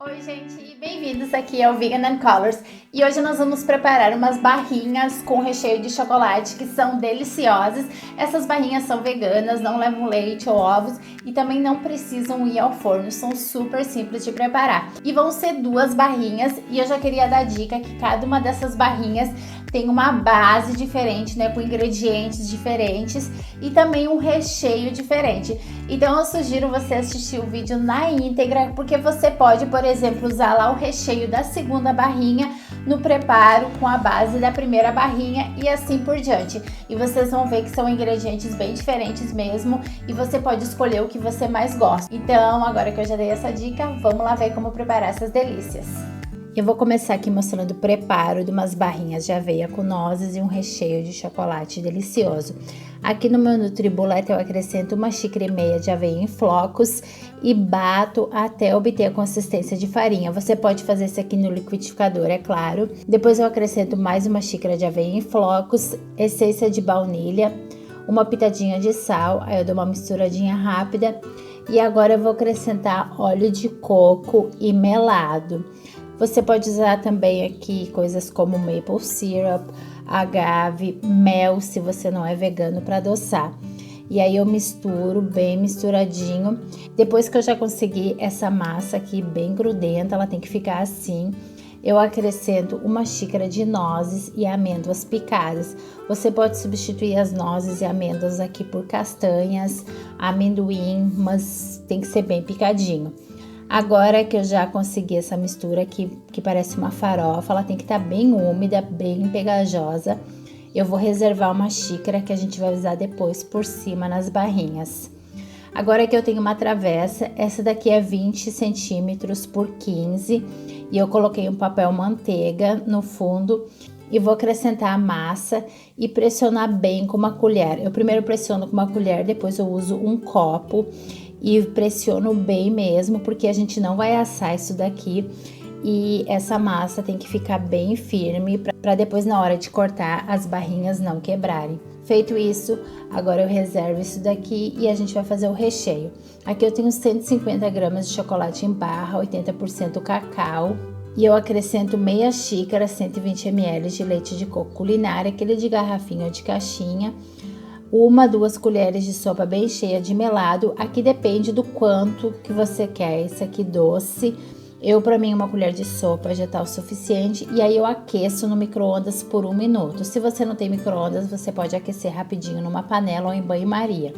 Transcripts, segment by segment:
Oi, gente, bem-vindos aqui ao Vegan and Colors. E hoje nós vamos preparar umas barrinhas com recheio de chocolate que são deliciosas. Essas barrinhas são veganas, não levam leite ou ovos e também não precisam ir ao forno, são super simples de preparar. E vão ser duas barrinhas e eu já queria dar dica que cada uma dessas barrinhas tem uma base diferente, né, com ingredientes diferentes e também um recheio diferente. Então eu sugiro você assistir o vídeo na íntegra, porque você pode, por exemplo, usar lá o recheio da segunda barrinha no preparo com a base da primeira barrinha e assim por diante. E vocês vão ver que são ingredientes bem diferentes mesmo e você pode escolher o que você mais gosta. Então, agora que eu já dei essa dica, vamos lá ver como preparar essas delícias. Eu vou começar aqui mostrando o preparo de umas barrinhas de aveia com nozes e um recheio de chocolate delicioso. Aqui no meu Nutribullet eu acrescento 1,5 xícara de aveia em flocos e bato até obter a consistência de farinha. Você pode fazer isso aqui no liquidificador, é claro. Depois eu acrescento mais 1 xícara de aveia em flocos, essência de baunilha, uma pitadinha de sal, aí eu dou uma misturadinha rápida. E agora eu vou acrescentar óleo de coco e melado. Você pode usar também aqui coisas como maple syrup, agave, mel, se você não é vegano, para adoçar. E aí eu misturo bem misturadinho. Depois que eu já consegui essa massa aqui bem grudenta, ela tem que ficar assim. Eu acrescento 1 xícara de nozes e amêndoas picadas. Você pode substituir as nozes e amêndoas aqui por castanhas, amendoim, mas tem que ser bem picadinho. Agora que eu já consegui essa mistura aqui, que parece uma farofa, ela tem que estar bem úmida, bem pegajosa. Eu vou reservar 1 xícara que a gente vai usar depois por cima nas barrinhas. Agora que eu tenho uma travessa, essa daqui é 20 centímetros por 15 e eu coloquei um papel manteiga no fundo e vou acrescentar a massa e pressionar bem com uma colher. Eu primeiro pressiono com uma colher, depois eu uso um copo e pressiono bem mesmo, porque a gente não vai assar isso daqui e essa massa tem que ficar bem firme para depois na hora de cortar as barrinhas não quebrarem. Feito isso, agora eu reservo isso daqui e a gente vai fazer o recheio. Aqui eu tenho 150 gramas de chocolate em barra, 80% cacau. E eu acrescento meia xícara, 120 ml de leite de coco culinária, aquele de garrafinha ou de caixinha. 2 colheres de sopa bem cheia de melado. Aqui depende do quanto que você quer. Esse aqui doce. Para mim, 1 colher de sopa já tá o suficiente. E aí eu aqueço no micro-ondas por 1 minuto. Se você não tem micro-ondas, você pode aquecer rapidinho numa panela ou em banho-maria.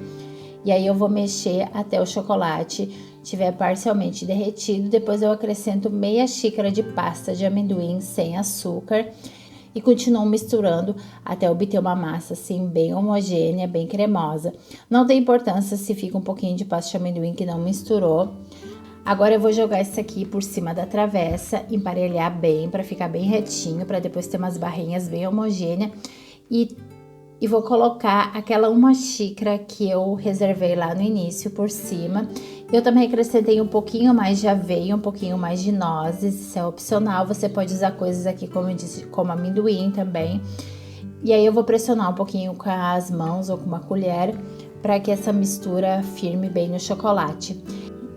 E aí eu vou mexer até o chocolate estiver parcialmente derretido. Depois eu acrescento meia xícara de pasta de amendoim sem açúcar. E continuo misturando até obter uma massa assim bem homogênea, bem cremosa. Não tem importância se fica um pouquinho de pasta de amendoim que não misturou. Agora eu vou jogar isso aqui por cima da travessa, emparelhar bem para ficar bem retinho, para depois ter umas barrinhas bem homogêneas. E vou colocar aquela 1 xícara que eu reservei lá no início por cima. Eu também acrescentei um pouquinho mais de aveia, um pouquinho mais de nozes, isso é opcional. Você pode usar coisas aqui, como eu disse, como amendoim também. E aí eu vou pressionar um pouquinho com as mãos ou com uma colher para que essa mistura firme bem no chocolate.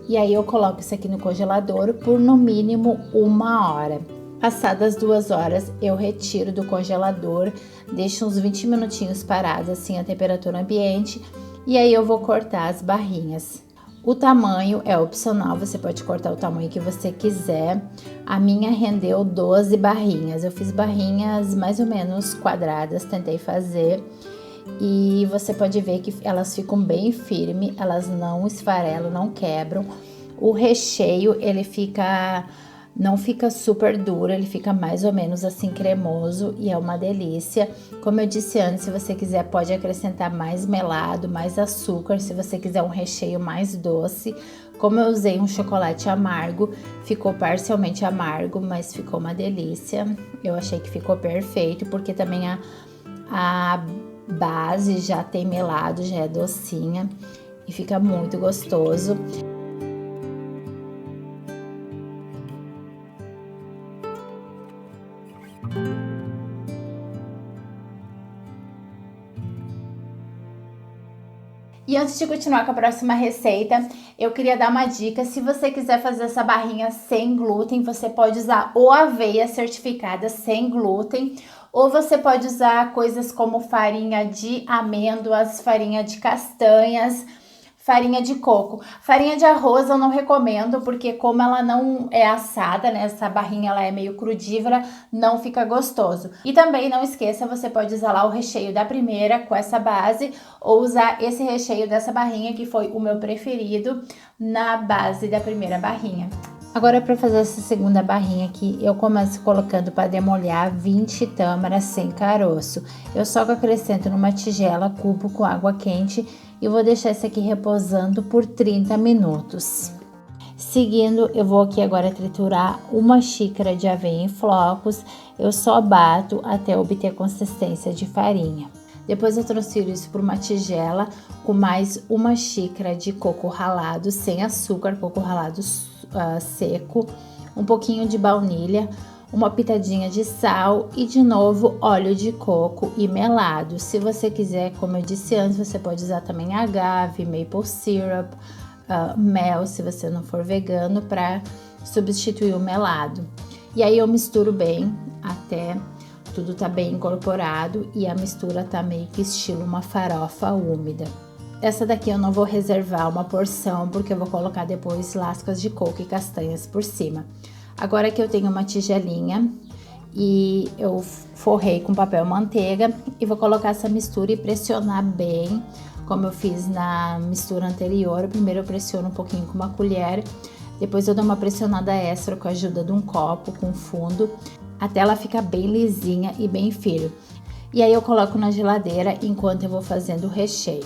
E aí eu coloco isso aqui no congelador por no mínimo 1 hora. Passadas 2 horas, eu retiro do congelador, deixo uns 20 minutinhos parado assim a temperatura ambiente e aí eu vou cortar as barrinhas. O tamanho é opcional, você pode cortar o tamanho que você quiser. A minha rendeu 12 barrinhas, eu fiz barrinhas mais ou menos quadradas, tentei fazer. E você pode ver que elas ficam bem firmes, elas não esfarelam, não quebram. O recheio, não fica super duro, ele fica mais ou menos assim cremoso e é uma delícia. Como eu disse antes, se você quiser pode acrescentar mais melado, mais açúcar, se você quiser um recheio mais doce. Como eu usei um chocolate amargo, ficou parcialmente amargo, mas ficou uma delícia. Eu achei que ficou perfeito, porque também a base já tem melado, já é docinha e fica muito gostoso. E E antes de continuar com a próxima receita, eu queria dar uma dica. Se você quiser fazer essa barrinha sem glúten, você pode usar ou aveia certificada sem glúten, ou você pode usar coisas como farinha de amêndoas, farinha de castanhas, farinha de coco. Farinha de arroz eu não recomendo, porque como ela não é assada, né, essa barrinha ela é meio crudívora, não fica gostoso. E também não esqueça, você pode usar lá o recheio da primeira com essa base, ou usar esse recheio dessa barrinha, que foi o meu preferido, na base da primeira barrinha. Agora, para fazer essa segunda barrinha aqui, eu começo colocando para demolhar 20 tâmaras sem caroço. Eu só acrescento numa tigela cubo com água quente e vou deixar esse aqui reposando por 30 minutos. Seguindo, eu vou aqui agora triturar uma xícara de aveia em flocos. Eu só bato até obter a consistência de farinha. Depois eu transfiro isso para uma tigela com mais uma xícara de coco ralado sem açúcar, coco ralado seco, um pouquinho de baunilha, uma pitadinha de sal e de novo óleo de coco e melado. Se você quiser, como eu disse antes, você pode usar também agave, maple syrup, mel, se você não for vegano, para substituir o melado. E aí eu misturo bem até tudo tá bem incorporado e a mistura tá meio que estilo uma farofa úmida. Essa daqui eu não vou reservar uma porção, porque eu vou colocar depois lascas de coco e castanhas por cima. Agora que eu tenho uma tigelinha e eu forrei com papel manteiga e vou colocar essa mistura e pressionar bem, como eu fiz na mistura anterior. Primeiro eu pressiono um pouquinho com uma colher, depois eu dou uma pressionada extra com a ajuda de um copo com fundo, até ela ficar bem lisinha e bem firme. E aí eu coloco na geladeira enquanto eu vou fazendo o recheio.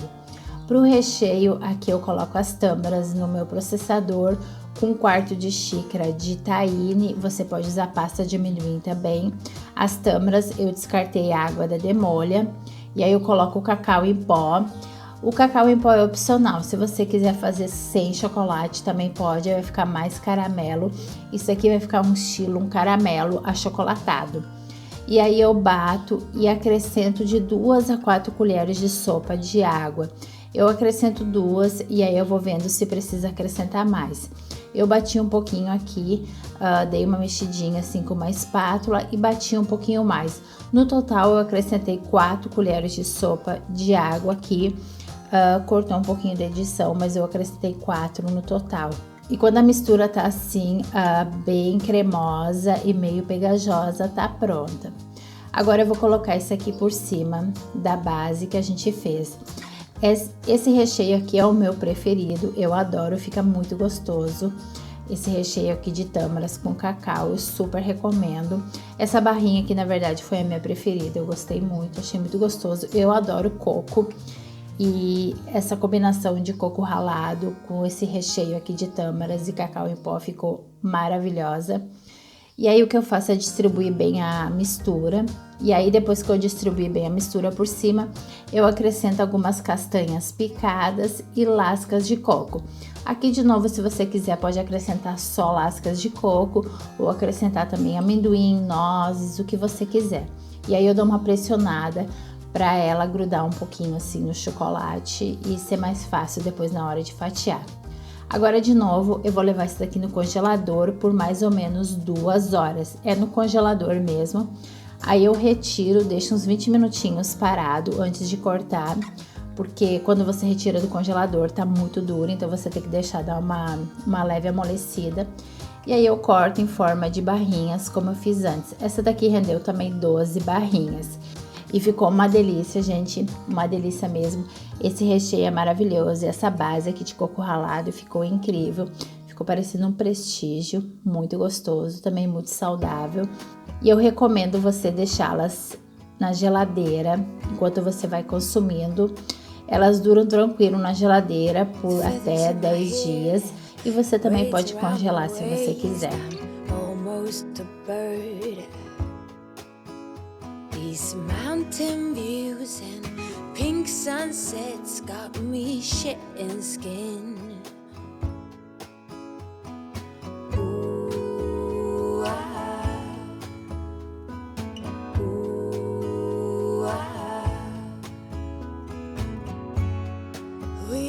Para o recheio, aqui eu coloco as tâmaras no meu processador com 1/4 de xícara de tahine. Você pode usar pasta de amendoim também. As tâmaras eu descartei a água da demolha. E aí eu coloco o cacau em pó. O cacau em pó é opcional. Se você quiser fazer sem chocolate, também pode. Vai ficar mais caramelo. Isso aqui vai ficar um estilo, um caramelo achocolatado. E aí eu bato e acrescento de 2 a 4 colheres de sopa de água. Eu acrescento 2 e aí eu vou vendo se precisa acrescentar mais. Eu bati um pouquinho aqui, dei uma mexidinha assim com uma espátula e bati um pouquinho mais. No total eu acrescentei 4 colheres de sopa de água aqui. Cortou um pouquinho da edição, mas eu acrescentei 4 no total. E quando a mistura tá assim, bem cremosa e meio pegajosa, tá pronta. Agora eu vou colocar isso aqui por cima da base que a gente fez. Esse recheio aqui é o meu preferido, eu adoro, fica muito gostoso. Esse recheio aqui de tâmaras com cacau, eu super recomendo. Essa barrinha aqui, na verdade, foi a minha preferida, eu gostei muito, achei muito gostoso. Eu adoro coco e essa combinação de coco ralado com esse recheio aqui de tâmaras e cacau em pó ficou maravilhosa. E aí o que eu faço é distribuir bem a mistura. E aí depois que eu distribuir bem a mistura por cima, eu acrescento algumas castanhas picadas e lascas de coco. Aqui de novo, se você quiser, pode acrescentar só lascas de coco ou acrescentar também amendoim, nozes, o que você quiser. E aí eu dou uma pressionada para ela grudar um pouquinho assim no chocolate e ser mais fácil depois na hora de fatiar. Agora, de novo, eu vou levar isso daqui no congelador por mais ou menos 2 horas. É no congelador mesmo. Aí eu retiro, deixo uns 20 minutinhos parado antes de cortar, porque quando você retira do congelador tá muito duro, então você tem que deixar dar uma leve amolecida. E aí eu corto em forma de barrinhas, como eu fiz antes. Essa daqui rendeu também 12 barrinhas. E ficou uma delícia, gente, uma delícia mesmo. Esse recheio é maravilhoso, e essa base aqui de coco ralado ficou incrível. Ficou parecendo um prestígio, muito gostoso, também muito saudável. E eu recomendo você deixá-las na geladeira enquanto você vai consumindo. Elas duram tranquilo na geladeira por até 10 dias. E você também pode congelar se você quiser. These mountain views and pink sunsets got me shitting skin. Ooh, ooh, we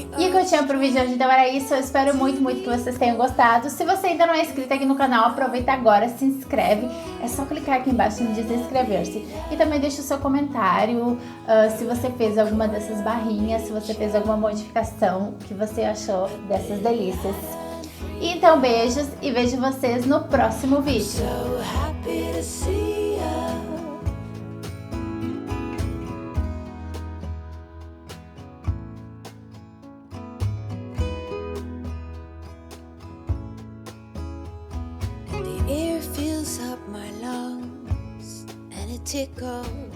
tinha pro vídeo de hoje, então era isso. Eu espero muito, muito que vocês tenham gostado. Se você ainda não é inscrito aqui no canal, aproveita agora, se inscreve. É só clicar aqui embaixo no diz inscrever-se. E também deixa o seu comentário, se você fez alguma dessas barrinhas, se você fez alguma modificação, o que você achou dessas delícias. Então, beijos e vejo vocês no próximo vídeo. The air fills up my lungs and it tickles